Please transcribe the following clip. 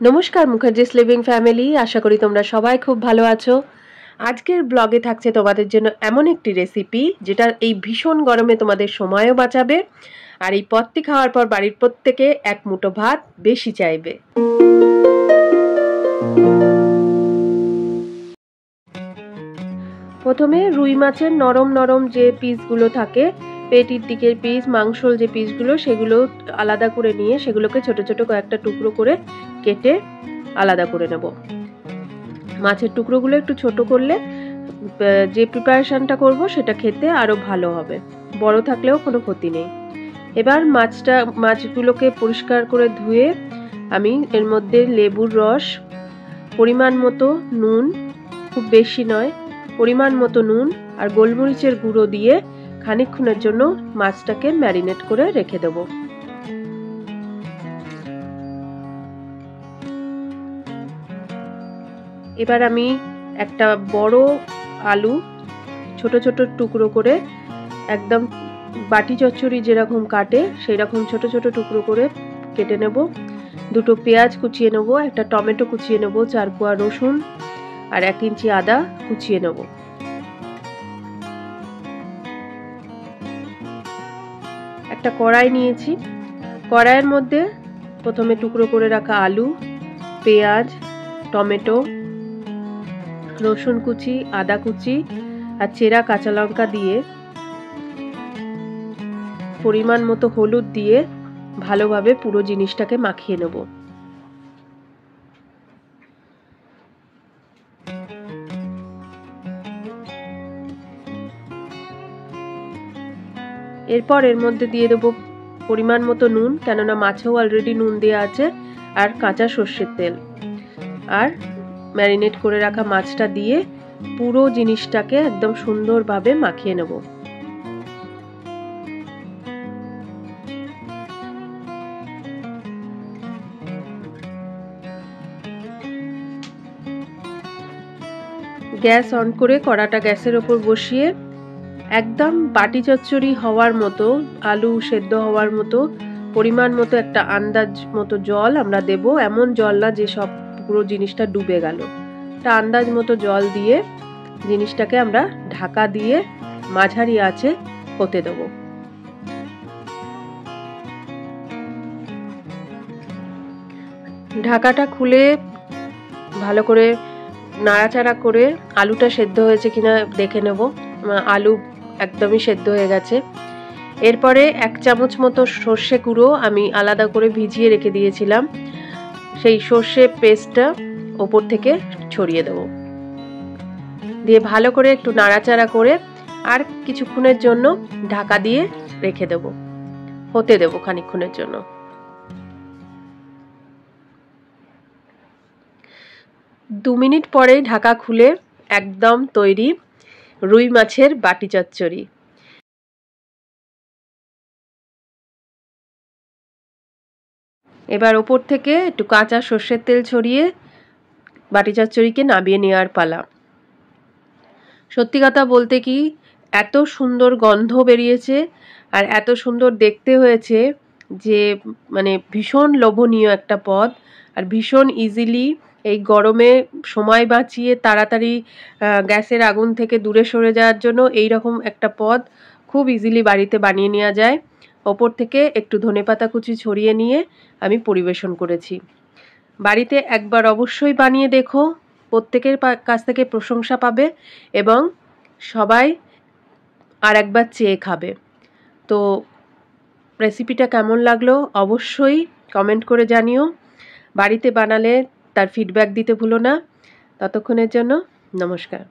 নমস্কার Mukherjees living family, আশা করি তোমরা সবাই খুব ভালো আছো। আজকের ব্লগে থাকছে তোমাদের জন্য এমন একটি রেসিপি যেটা এই ভীষণ গরমে তোমাদের সময়ও বাঁচাবে, আর এই পদটি খাওয়ার পর বাড়ির প্রত্যেকে এক মুঠো ভাত বেশি চাইবে। প্রথমে রুই মাছের নরম নরম যে পিসগুলো থাকে, পেটির দিকের পিস, মাংসল যে পিসগুলো, সেগুলো আলাদা করে নিয়ে সেগুলোকে ছোট ছোট কয়েকটা টুকরো করে কেটে আলাদা করে নেব। মাছের টুকরোগুলো একটু ছোট করলে যে প্রিপারেশনটা করব সেটা খেতে আরো ভালো হবে, বড় থাকলেও কোনো ক্ষতি নেই। এবার মাছগুলোকে পরিষ্কার করে ধুয়ে আমি এর মধ্যে লেবুর রস, পরিমাণ মতো নুন, খুব বেশি নয়, পরিমাণ মতো নুন আর গোলমরিচের গুঁড়ো দিয়ে খানিকক্ষণের জন্য মাছটাকে ম্যারিনেট করে রেখে দেব। এবার আমি একটা বড় আলু ছোট ছোট টুকরো করে, একদম বাটি চচ্চড়ি যেরকম কাটে সেই রকম ছোট ছোট টুকরো করে কেটে নেব। দুটো পেঁয়াজ কুচিয়ে নেব, একটা টমেটো কুচিয়ে নেব, 4 কোয়া রসুন আর 1 ইঞ্চি আদা কুচিয়ে নেব। একটা কড়াই নিয়েছি, কড়াইয়ের মধ্যে প্রথমে টুকরো করে রাখা আলু, পেঁয়াজ, টমেটো, রসুন কুচি, আদা কুচি আর চেরা কাঁচা লঙ্কা দিয়ে, পরিমাণ মতো হলুদ দিয়ে ভালোভাবে পুরো জিনিসটাকে মাখিয়ে নেব। এরপর এর মধ্যে দিয়ে দেবো পরিমাণ মতো নুন, কেননা মাছেও অলরেডি নুন দেওয়া আছে, আর কাঁচা সর্ষের তেল, আর ম্যারিনেট করে রাখা মাছটা দিয়ে পুরো জিনিসটাকে একদম সুন্দরভাবে মাখিয়ে নেব। গ্যাস অন করে কড়াটা গ্যাসের ওপর বসিয়ে একদম বাটি চচ্চড়ি হওয়ার মতো, আলু সেদ্ধ হওয়ার মতো পরিমাণ মতো একটা আন্দাজ মতো জল আমরা দেব। এমন জল না যে সব পুরো জিনিসটা ডুবে গেল, একটা আন্দাজ মতো জল দিয়ে জিনিসটাকে আমরা ঢাকা দিয়ে মাঝারি আঁচে হতে দেব। ঢাকাটা খুলে ভালো করে নাড়াচাড়া করে আলুটা সেদ্ধ হয়েছে কিনা দেখে নেব। আলু একদমই সেদ্ধ হয়ে গেছে। এরপরে 1 চামচ মতো সর্ষে গুঁড়ো আমি আলাদা করে ভিজিয়ে রেখে দিয়েছিলাম, সেই সর্ষে পেস্টটা ওপর থেকে ছড়িয়ে দেব, দিয়ে ভালো করে একটু নাড়াচাড়া করে আর কিছুক্ষণের জন্য ঢাকা দিয়ে রেখে দেব, হতে দেব খানিকক্ষণের জন্য। 2 মিনিট পরে ঢাকা খুলে একদম তৈরি রুই মাছের বাটি চচ্চড়ি। এবার ওপর থেকে একটু কাঁচা সর্ষের তেল ছড়িয়ে বাটি চচ্চড়িকে নামিয়ে নেওয়ার পালা। সত্যি কথা বলতে কি, এত সুন্দর গন্ধ বেরিয়েছে আর এত সুন্দর দেখতে হয়েছে যে মানে ভীষণ লোভনীয় একটা পদ, আর ভীষণ ইজিলি এই গরমে সময় বাঁচিয়ে তাড়াতাড়ি গ্যাসের আগুন থেকে দূরে সরে যাওয়ার জন্য এই রকম একটা পদ খুব ইজিলি বাড়িতে বানিয়ে নেওয়া যায়। ওপর থেকে একটু ধনেপাতা কুচি ছড়িয়ে নিয়ে আমি পরিবেশন করেছি। বাড়িতে একবার অবশ্যই বানিয়ে দেখো, প্রত্যেকের কাছ থেকে প্রশংসা পাবে এবং সবাই আর একবার চেয়ে খাবে। তো রেসিপিটা কেমন লাগলো অবশ্যই কমেন্ট করে জানিও। বাড়িতে বানালে তার ফিডব্যাক দিতে ভুলো না। ততক্ষণের জন্য নমস্কার।